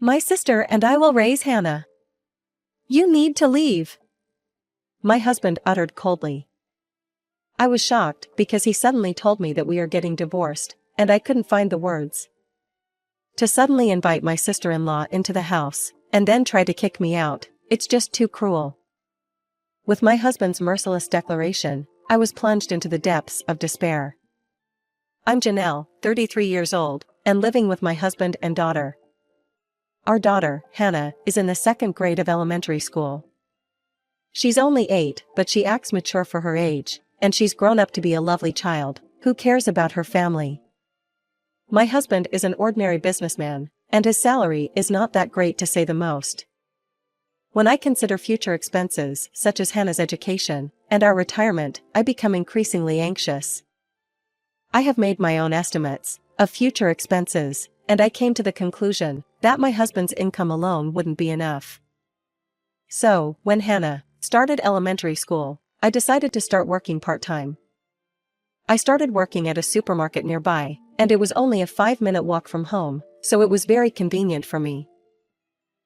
My sister and I will raise Hannah. You need to leave. My husband uttered coldly. I was shocked because he suddenly told me that we are getting divorced, and I couldn't find the words. To suddenly invite my sister-in-law into the house, and then try to kick me out, it's just too cruel. With my husband's merciless declaration, I was plunged into the depths of despair. I'm Janelle, 33 years old, and living with my husband and daughter. Our daughter, Hannah, is in the 2nd grade of elementary school. She's only 8, but she acts mature for her age, and she's grown up to be a lovely child, who cares about her family. My husband is an ordinary businessman, and his salary is not that great to say the most. When I consider future expenses, such as Hannah's education, and our retirement, I become increasingly anxious. I have made my own estimates of future expenses, and I came to the conclusion that my husband's income alone wouldn't be enough. So, when Hannah started elementary school, I decided to start working part-time. I started working at a supermarket nearby, and it was only a 5-minute walk from home, so it was very convenient for me.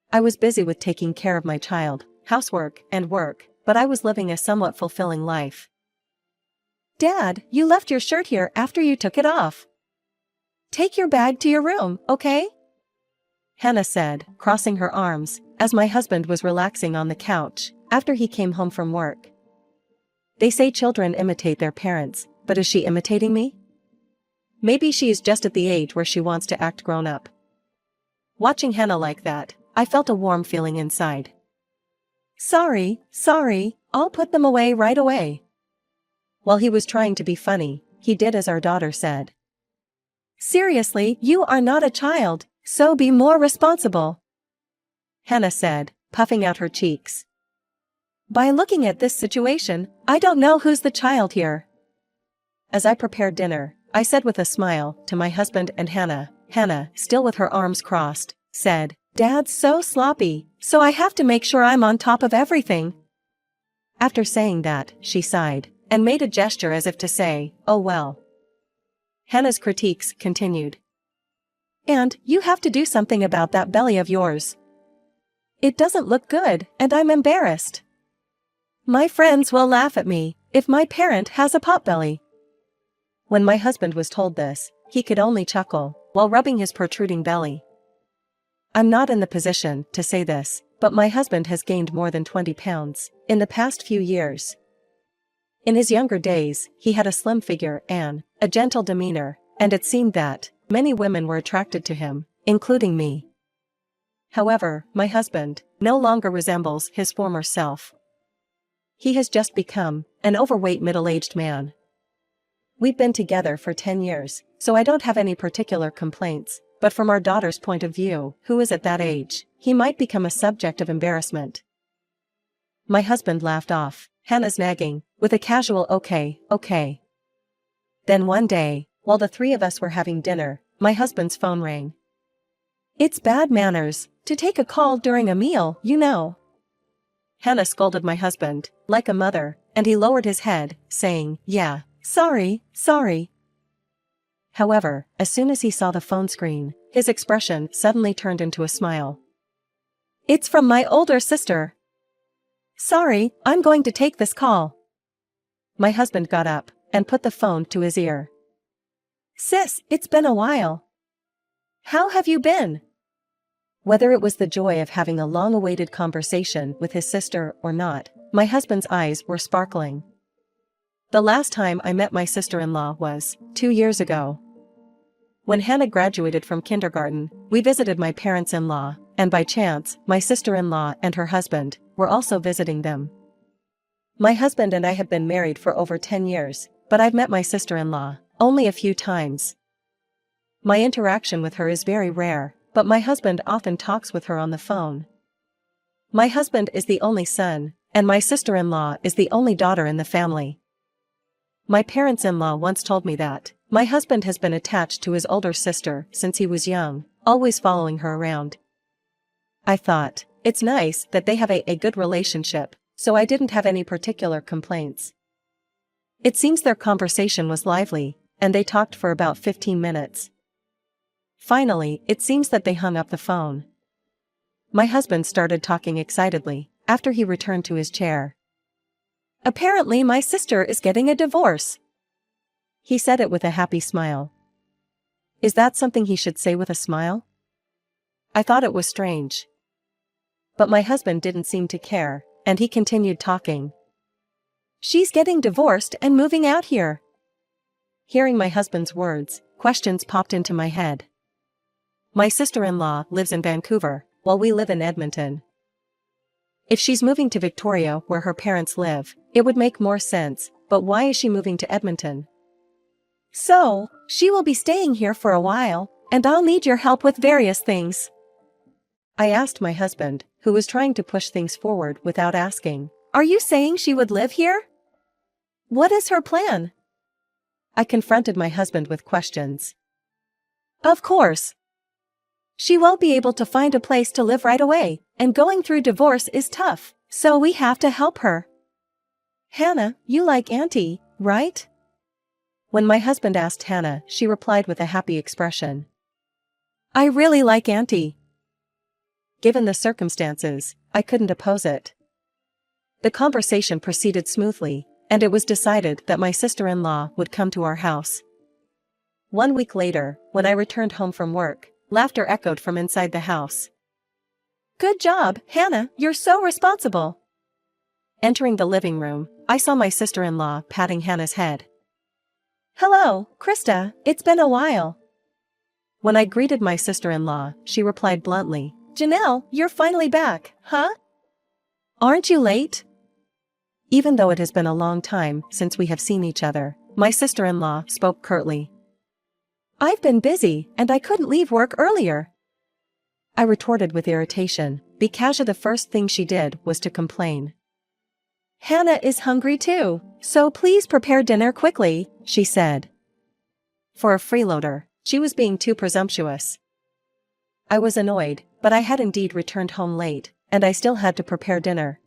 I was busy with taking care of my child, housework, and work, but I was living a somewhat fulfilling life. Dad, you left your shirt here after you took it off. Take your bag to your room, okay? Hannah said, crossing her arms, as my husband was relaxing on the couch after he came home from work. They say children imitate their parents, but is she imitating me? Maybe she is just at the age where she wants to act grown up. Watching Hannah like that, I felt a warm feeling inside. Sorry, I'll put them away right away. While he was trying to be funny, he did as our daughter said. Seriously, you are not a child, so be more responsible. Hannah said, puffing out her cheeks. By looking at this situation, I don't know who's the child here. As I prepared dinner, I said with a smile to my husband and Hannah. Hannah, still with her arms crossed, said, Dad's so sloppy, so I have to make sure I'm on top of everything. After saying that, she sighed, and made a gesture as if to say, oh well. Hannah's critiques continued. And you have to do something about that belly of yours. It doesn't look good, and I'm embarrassed. My friends will laugh at me if my parent has a potbelly. When my husband was told this, he could only chuckle while rubbing his protruding belly. I'm not in the position to say this, but my husband has gained more than 20 pounds in the past few years. In his younger days, he had a slim figure and a gentle demeanor, and it seemed that many women were attracted to him, including me. However, my husband no longer resembles his former self. He has just become an overweight middle-aged man. We've been together for 10 years, so I don't have any particular complaints, but from our daughter's point of view, who is at that age, he might become a subject of embarrassment. My husband laughed off Hannah's nagging with a casual okay. Then one day, while the 3 of us were having dinner, my husband's phone rang. It's bad manners to take a call during a meal, you know. Hannah scolded my husband like a mother, and he lowered his head, saying, yeah, sorry. However, as soon as he saw the phone screen, his expression suddenly turned into a smile. It's from my older sister. Sorry, I'm going to take this call. My husband got up and put the phone to his ear. Sis, it's been a while. How have you been? Whether it was the joy of having a long-awaited conversation with his sister or not, my husband's eyes were sparkling. The last time I met my sister-in-law was 2 years ago. When Hannah graduated from kindergarten, we visited my parents-in-law, and by chance, my sister-in-law and her husband were also visiting them. My husband and I have been married for over 10 years, but I've met my sister-in-law only a few times. My interaction with her is very rare, but my husband often talks with her on the phone. My husband is the only son, and my sister-in-law is the only daughter in the family. My parents-in-law once told me that my husband has been attached to his older sister since he was young, always following her around. I thought, it's nice that they have a good relationship, so I didn't have any particular complaints. It seems their conversation was lively, and they talked for about 15 minutes. Finally, it seems that they hung up the phone. My husband started talking excitedly after he returned to his chair. "Apparently my sister is getting a divorce." He said it with a happy smile. Is that something he should say with a smile? I thought it was strange. But my husband didn't seem to care, and he continued talking. "She's getting divorced and moving out here." Hearing my husband's words, questions popped into my head. My sister-in-law lives in Vancouver, while we live in Edmonton. If she's moving to Victoria where her parents live, it would make more sense, but why is she moving to Edmonton? "So, she will be staying here for a while, and I'll need your help with various things." I asked my husband, who was trying to push things forward without asking, "Are you saying she would live here? What is her plan?" I confronted my husband with questions. "Of course. She won't be able to find a place to live right away, and going through divorce is tough, so we have to help her." "Hannah, you like Auntie, right?" When my husband asked Hannah, she replied with a happy expression. "I really like Auntie." Given the circumstances, I couldn't oppose it. The conversation proceeded smoothly, and it was decided that my sister-in-law would come to our house. 1 week later, when I returned home from work, laughter echoed from inside the house. "Good job, Hannah, you're so responsible." Entering the living room, I saw my sister-in-law patting Hannah's head. "Hello, Krista, it's been a while." When I greeted my sister-in-law, she replied bluntly, "Janelle, you're finally back, huh? Aren't you late?" Even though it has been a long time since we have seen each other, my sister-in-law spoke curtly. "I've been busy and I couldn't leave work earlier." I retorted with irritation, because the first thing she did was to complain. "Hannah is hungry too, so please prepare dinner quickly," she said. For a freeloader, she was being too presumptuous. I was annoyed, but I had indeed returned home late, and I still had to prepare dinner.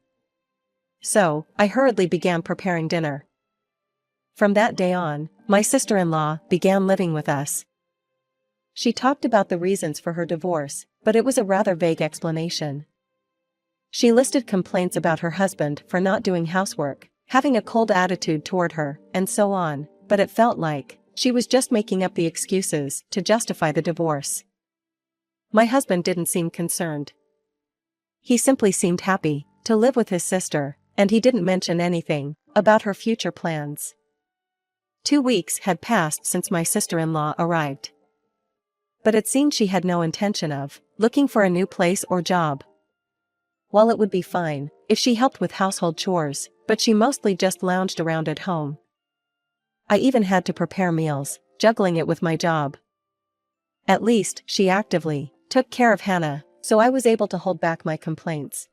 So, I hurriedly began preparing dinner. From that day on, my sister-in-law began living with us. She talked about the reasons for her divorce, but it was a rather vague explanation. She listed complaints about her husband for not doing housework, having a cold attitude toward her, and so on, but it felt like she was just making up the excuses to justify the divorce. My husband didn't seem concerned. He simply seemed happy to live with his sister, and he didn't mention anything about her future plans. 2 weeks had passed since my sister-in-law arrived. But it seemed she had no intention of looking for a new place or job. While it would be fine if she helped with household chores, but she mostly just lounged around at home. I even had to prepare meals, juggling it with my job. At least, she actively took care of Hannah, so I was able to hold back my complaints.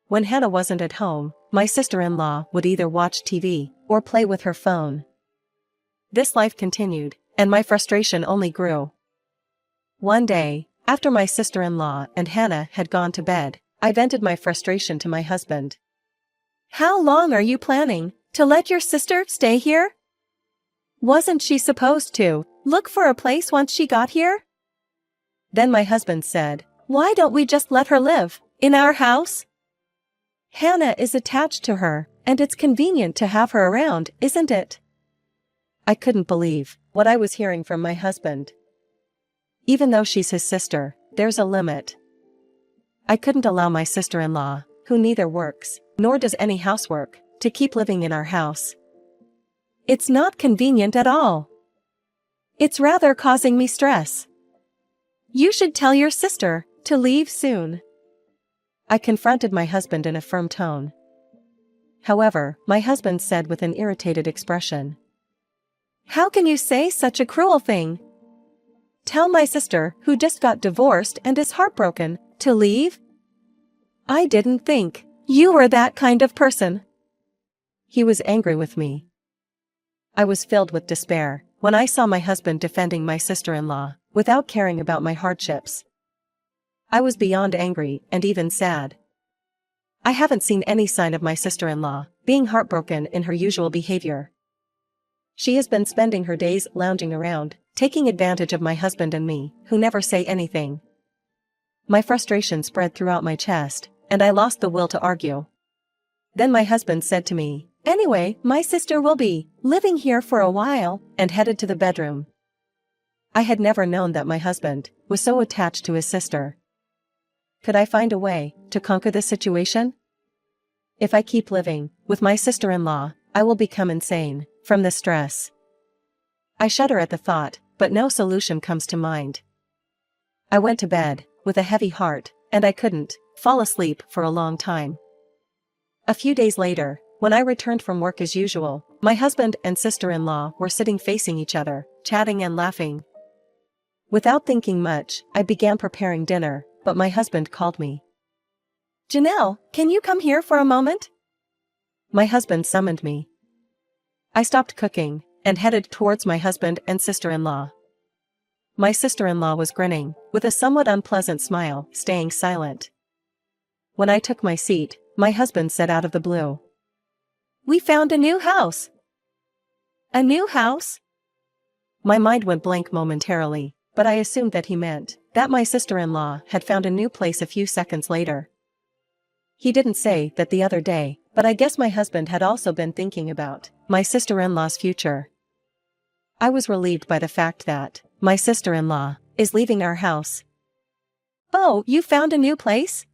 When Hannah wasn't at home, my sister-in-law would either watch TV or play with her phone. This life continued, and my frustration only grew. One day, after my sister-in-law and Hannah had gone to bed, I vented my frustration to my husband. "How long are you planning to let your sister stay here? Wasn't she supposed to look for a place once she got here?" Then my husband said, "Why don't we just let her live in our house? Hannah is attached to her, and it's convenient to have her around, isn't it?" I couldn't believe what I was hearing from my husband. Even though she's his sister, there's a limit. I couldn't allow my sister-in-law, who neither works nor does any housework, to keep living in our house. It's not convenient at all. It's rather causing me stress. You should tell your sister to leave soon. I confronted my husband in a firm tone. However, my husband said with an irritated expression, "How can you say such a cruel thing? Tell my sister, who just got divorced and is heartbroken, to leave? I didn't think you were that kind of person." He was angry with me. I was filled with despair when I saw my husband defending my sister-in-law without caring about my hardships. I was beyond angry and even sad. I haven't seen any sign of my sister-in-law being heartbroken in her usual behavior. She has been spending her days lounging around, taking advantage of my husband and me, who never say anything. My frustration spread throughout my chest, and I lost the will to argue. Then my husband said to me, "Anyway, my sister will be living here for a while," and headed to the bedroom. I had never known that my husband was so attached to his sister. Could I find a way to conquer this situation? If I keep living with my sister-in-law, I will become insane from the stress. I shudder at the thought, but no solution comes to mind. I went to bed with a heavy heart, and I couldn't fall asleep for a long time. A few days later, when I returned from work as usual, my husband and sister-in-law were sitting facing each other, chatting and laughing. Without thinking much, I began preparing dinner, but my husband called me. "Janelle, can you come here for a moment?" My husband summoned me. I stopped cooking and headed towards my husband and sister-in-law. My sister-in-law was grinning, with a somewhat unpleasant smile, staying silent. When I took my seat, my husband said out of the blue, "We found a new house." "A new house?" My mind went blank momentarily, but I assumed that he meant that my sister-in-law had found a new place a few seconds later. He didn't say that the other day, but I guess my husband had also been thinking about my sister-in-law's future. I was relieved by the fact that my sister-in-law is leaving our house. "Oh, you found a new place?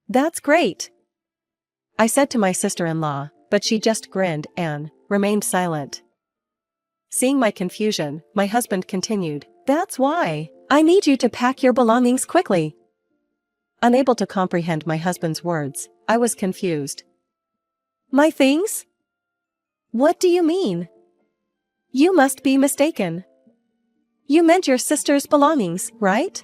That's great," I said to my sister-in-law, but she just grinned and remained silent. Seeing my confusion, my husband continued, "That's why I need you to pack your belongings quickly." Unable to comprehend my husband's words, I was confused. "My things? What do you mean? You must be mistaken. You meant your sister's belongings, right?"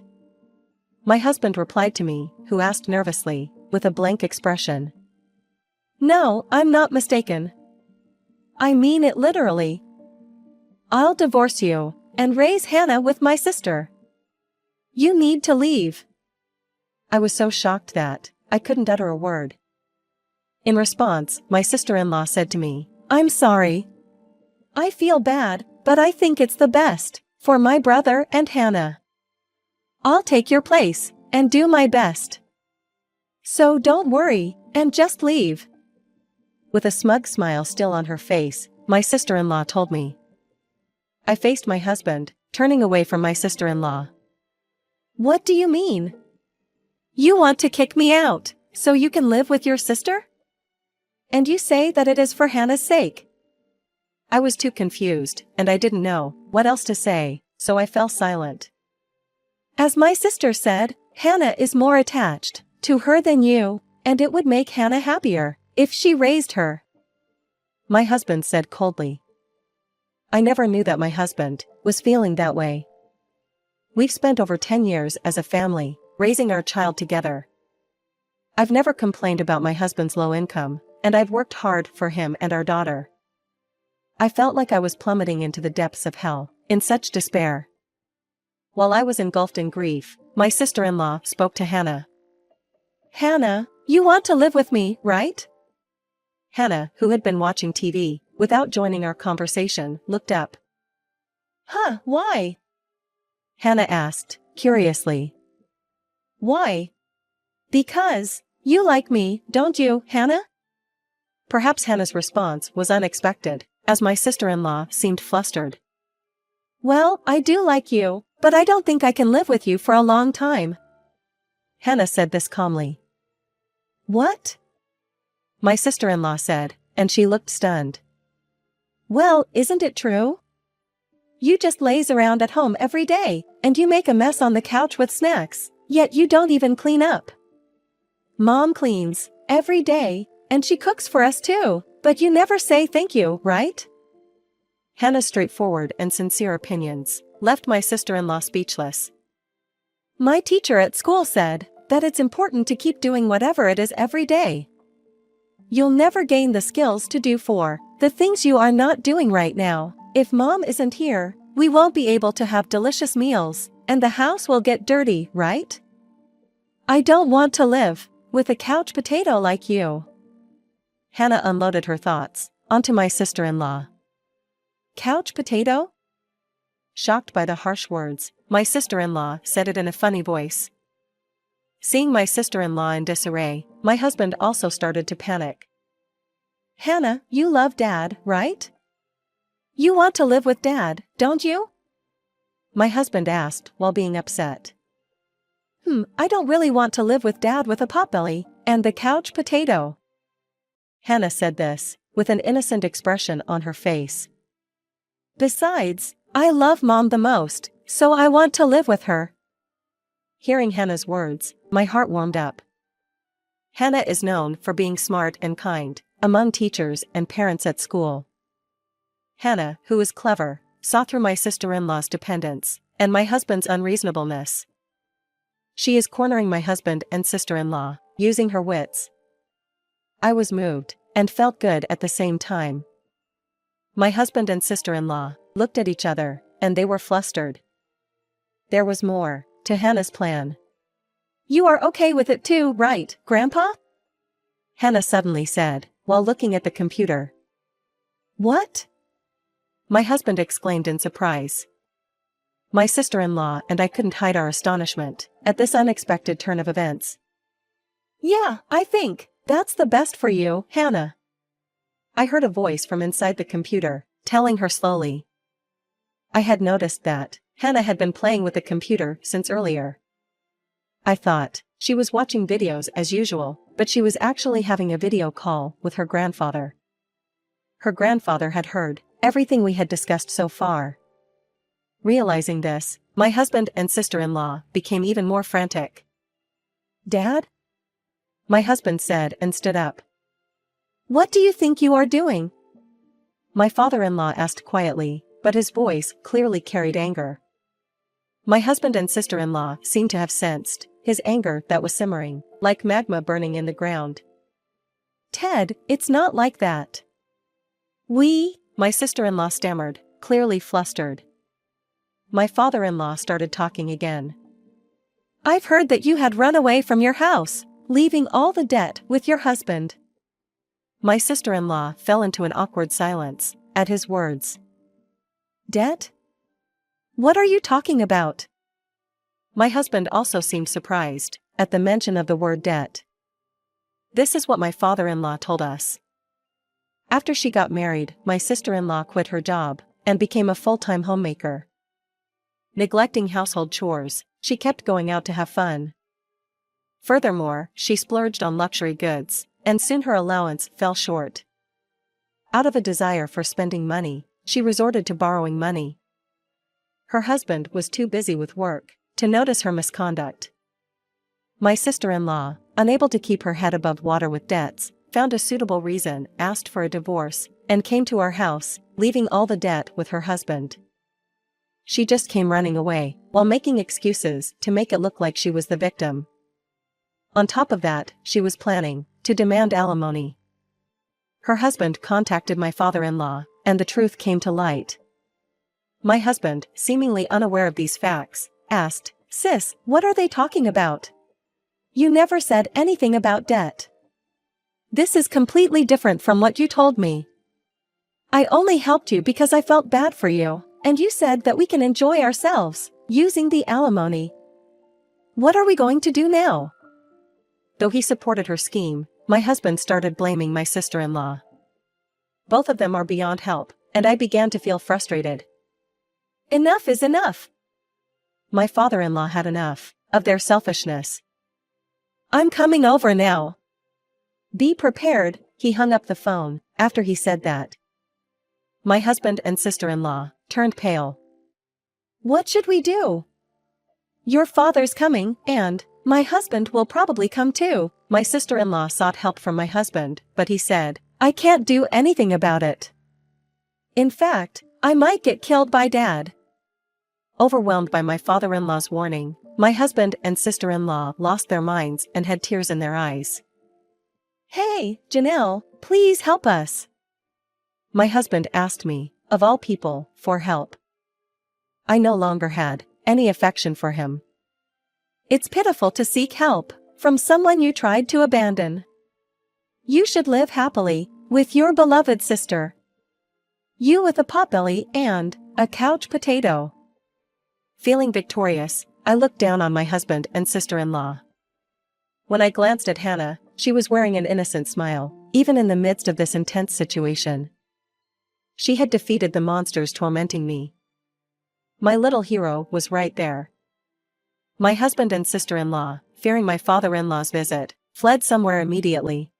My husband replied to me, who asked nervously, with a blank expression. "No, I'm not mistaken. I mean it literally. I'll divorce you and raise Hannah with my sister. You need to leave." I was so shocked that I couldn't utter a word. In response, my sister-in-law said to me, "I'm sorry. I feel bad, but I think it's the best for my brother and Hannah. I'll take your place and do my best. So don't worry and just leave." With a smug smile still on her face, my sister-in-law told me. I faced my husband, turning away from my sister-in-law. "What do you mean? You want to kick me out so you can live with your sister? And you say that it is for Hannah's sake?" I was too confused, and I didn't know what else to say, so I fell silent. "As my sister said, Hannah is more attached to her than you, and it would make Hannah happier if she raised her," my husband said coldly. I never knew that my husband was feeling that way. We've spent over 10 years as a family, raising our child together. I've never complained about my husband's low income, and I've worked hard for him and our daughter. I felt like I was plummeting into the depths of hell, in such despair. While I was engulfed in grief, my sister-in-law spoke to Hannah. "Hannah, you want to live with me, right?" Hannah, who had been watching TV, without joining our conversation, looked up. "Huh, why?" Hannah asked, curiously. "Why?" "Because you like me, don't you, Hannah?" Perhaps Hannah's response was unexpected, as my sister-in-law seemed flustered. "Well, I do like you, but I don't think I can live with you for a long time." Hannah said this calmly. "What?" my sister-in-law said, and she looked stunned. "Well, isn't it true? You just laze around at home every day, and you make a mess on the couch with snacks, yet you don't even clean up. Mom cleans every day, and she cooks for us too, but you never say thank you, right?" Hannah's straightforward and sincere opinions left my sister-in-law speechless. "My teacher at school said that it's important to keep doing whatever it is every day. You'll never gain the skills to do for the things you are not doing right now. If Mom isn't here, we won't be able to have delicious meals, and the house will get dirty, right? I don't want to live with a couch potato like you." Hannah unloaded her thoughts onto my sister-in-law. "Couch potato?" Shocked by the harsh words, my sister-in-law said it in a funny voice. Seeing my sister-in-law in disarray, my husband also started to panic. Hannah, you love Dad, right? You want to live with Dad, don't you? My husband asked while being upset. I don't really want to live with Dad with a potbelly and the couch potato. Hannah said this, with an innocent expression on her face. Besides, I love Mom the most, so I want to live with her. Hearing Hannah's words, my heart warmed up. Hannah is known for being smart and kind among teachers and parents at school. Hannah, who is clever, saw through my sister-in-law's dependence and my husband's unreasonableness. She is cornering my husband and sister-in-law, using her wits. I was moved and felt good at the same time. My husband and sister-in-law looked at each other, and they were flustered. There was more to Hannah's plan. You are okay with it too, right, Grandpa? Hannah suddenly said, while looking at the computer. What? My husband exclaimed in surprise. My sister-in-law and I couldn't hide our astonishment at this unexpected turn of events. Yeah, I think that's the best for you, Hannah. I heard a voice from inside the computer, telling her slowly. I had noticed that Hannah had been playing with the computer since earlier. I thought she was watching videos as usual, but she was actually having a video call with her grandfather. Her grandfather had heard everything we had discussed so far. Realizing this, my husband and sister-in-law became even more frantic. Dad? My husband said and stood up. What do you think you are doing? My father-in-law asked quietly, but his voice clearly carried anger. My husband and sister-in-law seemed to have sensed his anger that was simmering, like magma burning in the ground. Ted, it's not like that. My sister-in-law stammered, clearly flustered. My father-in-law started talking again. I've heard that you had run away from your house, leaving all the debt with your husband. My sister-in-law fell into an awkward silence at his words. Debt? What are you talking about? My husband also seemed surprised at the mention of the word debt. This is what my father-in-law told us. After she got married, my sister-in-law quit her job and became a full-time homemaker. Neglecting household chores, she kept going out to have fun. Furthermore, she splurged on luxury goods, and soon her allowance fell short. Out of a desire for spending money, she resorted to borrowing money. Her husband was too busy with work to notice her misconduct. My sister-in-law, unable to keep her head above water with debts, found a suitable reason, asked for a divorce, and came to our house, leaving all the debt with her husband. She just came running away, while making excuses to make it look like she was the victim. On top of that, she was planning to demand alimony. Her husband contacted my father-in-law, and the truth came to light. My husband, seemingly unaware of these facts, asked, Sis, what are they talking about? You never said anything about debt. This is completely different from what you told me. I only helped you because I felt bad for you, and you said that we can enjoy ourselves, using the alimony. What are we going to do now? Though he supported her scheme, my husband started blaming my sister-in-law. Both of them are beyond help, and I began to feel frustrated. Enough is enough. My father-in-law had enough of their selfishness. I'm coming over now. Be prepared, he hung up the phone after he said that. My husband and sister-in-law turned pale. What should we do? Your father's coming, and my husband will probably come too. My sister-in-law sought help from my husband, but he said, I can't do anything about it. In fact, I might get killed by Dad. Overwhelmed by my father-in-law's warning, my husband and sister-in-law lost their minds and had tears in their eyes. Hey, Janelle, please help us. My husband asked me, of all people, for help. I no longer had any affection for him. It's pitiful to seek help from someone you tried to abandon. You should live happily with your beloved sister. You with a potbelly and a couch potato. Feeling victorious, I looked down on my husband and sister-in-law. When I glanced at Hannah, she was wearing an innocent smile, even in the midst of this intense situation. She had defeated the monsters tormenting me. My little hero was right there. My husband and sister-in-law, fearing my father-in-law's visit, fled somewhere immediately.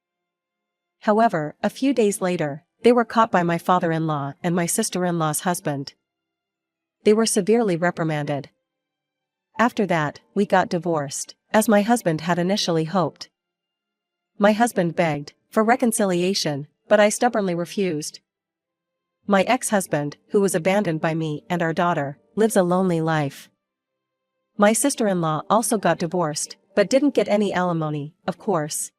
However, a few days later, they were caught by my father-in-law and my sister-in-law's husband. They were severely reprimanded. After that, we got divorced, as my husband had initially hoped. My husband begged for reconciliation, but I stubbornly refused. My ex-husband, who was abandoned by me and our daughter, lives a lonely life. My sister-in-law also got divorced, but didn't get any alimony, of course.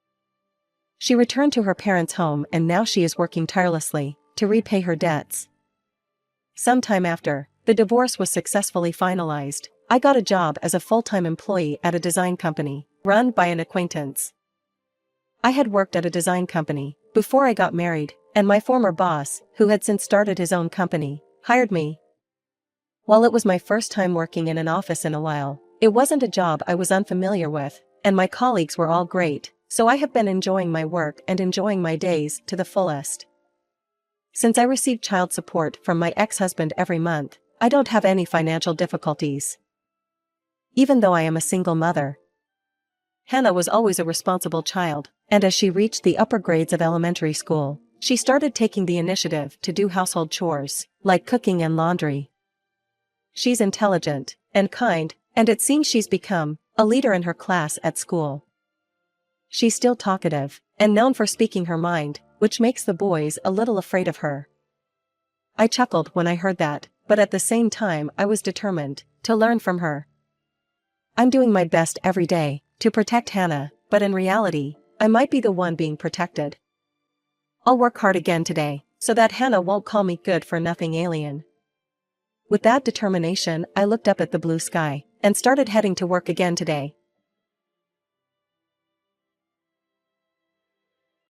She returned to her parents' home and now she is working tirelessly to repay her debts. Sometime after the divorce was successfully finalized, I got a job as a full-time employee at a design company, run by an acquaintance. I had worked at a design company before I got married, and my former boss, who had since started his own company, hired me. While it was my first time working in an office in a while, it wasn't a job I was unfamiliar with, and my colleagues were all great, so I have been enjoying my work and enjoying my days to the fullest. Since I received child support from my ex-husband every month, I don't have any financial difficulties. Even though I am a single mother. Hannah was always a responsible child, and as she reached the upper grades of elementary school, she started taking the initiative to do household chores, like cooking and laundry. She's intelligent and kind, and it seems she's become a leader in her class at school. She's still talkative, and known for speaking her mind, which makes the boys a little afraid of her. I chuckled when I heard that, but at the same time I was determined to learn from her. I'm doing my best every day to protect Hannah, but in reality, I might be the one being protected. I'll work hard again today, so that Hannah won't call me good-for-nothing alien. With that determination, I looked up at the blue sky and started heading to work again today.